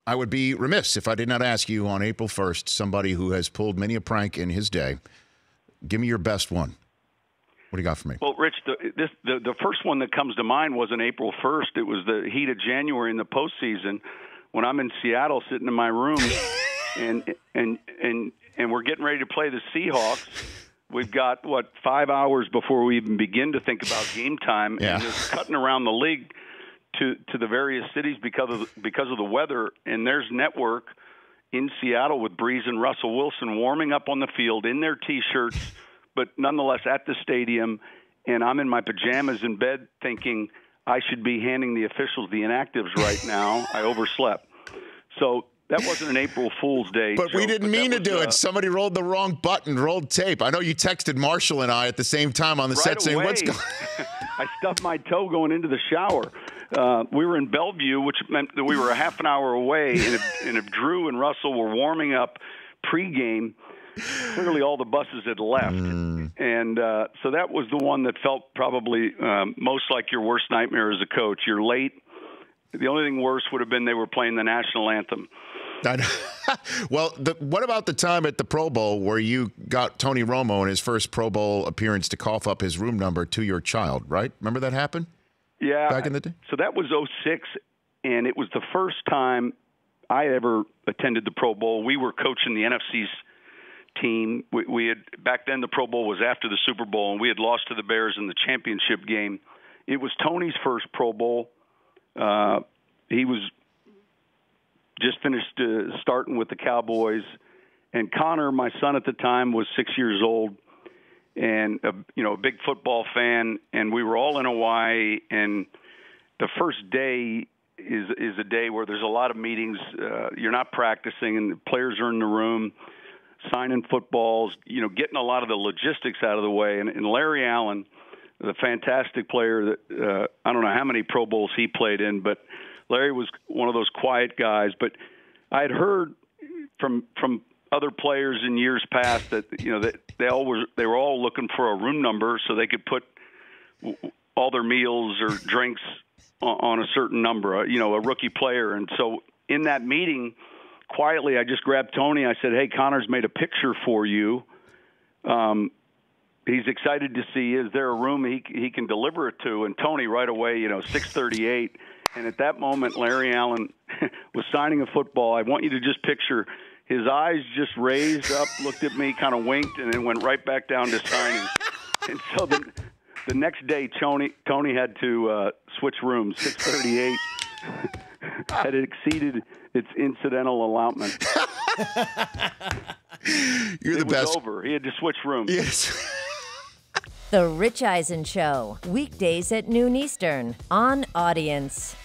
I would be remiss if I did not ask you on April 1st, somebody who has pulled many a prank in his day, give me your best one. What do you got for me? Well, Rich, the first one that comes to mind wasn't April 1st. It was the heat of January in the postseason when I'm in Seattle sitting in my room and we're getting ready to play the Seahawks. We've got, 5 hours before we even begin to think about game time. Yeah. And just cutting around the league to the various cities because of the weather. And there's network in Seattle with Breeze and Russell Wilson warming up on the field in their T-shirts, but nonetheless at the stadium. And I'm in my pajamas in bed thinking I should be handing the officials the inactives right now. I overslept. So that wasn't an April Fool's Day But joke, we didn't mean to do it. Somebody rolled the wrong button, rolled tape. I know you texted Marshall and I at the same time on the set saying, what's going on? I stubbed my toe going into the shower. We were in Bellevue, which meant that we were a half an hour away, and if Drew and Russell were warming up pregame, clearly all the buses had left. And so that was the one that felt probably most like your worst nightmare as a coach. You're late. The only thing worse would have been they were playing the national anthem. Well, what about the time at the Pro Bowl where you got Tony Romo in his first Pro Bowl appearance to cough up his room number to your child, right? Remember that happened? Yeah. Back in the day? So that was 2006, and it was the first time I ever attended the Pro Bowl. We were coaching the NFC's team. We had back then the Pro Bowl was after the Super Bowl, and we had lost to the Bears in the championship game. It was Tony's first Pro Bowl. He was just finished starting with the Cowboys, and Connor, my son at the time, was 6 years old, and a big football fan. And we were all in Hawaii, and the first day is a day where there's a lot of meetings. You're not practicing, and the players are in the room signing footballs. Getting a lot of the logistics out of the way. And Larry Allen, the fantastic player that I don't know how many Pro Bowls he played in, but Larry was one of those quiet guys. But I had heard from other players in years past that that they were all looking for a room number so they could put all their meals or drinks on a certain number. A rookie player. And so in that meeting, quietly, I just grabbed Tony. I said, "Hey, Connor's made a picture for you. He's excited to see. Is there a room he can deliver it to?" And Tony right away, 6:38. And at that moment, Larry Allen was signing a football. I want you to just picture his eyes just raised up, looked at me, kind of winked, and then went right back down to signing. And so the next day, Tony had to switch rooms. 6:38 had exceeded its incidental allotment. You're the best. It was over. He had to switch rooms. Yes. The Rich Eisen Show, weekdays at noon Eastern on Audience.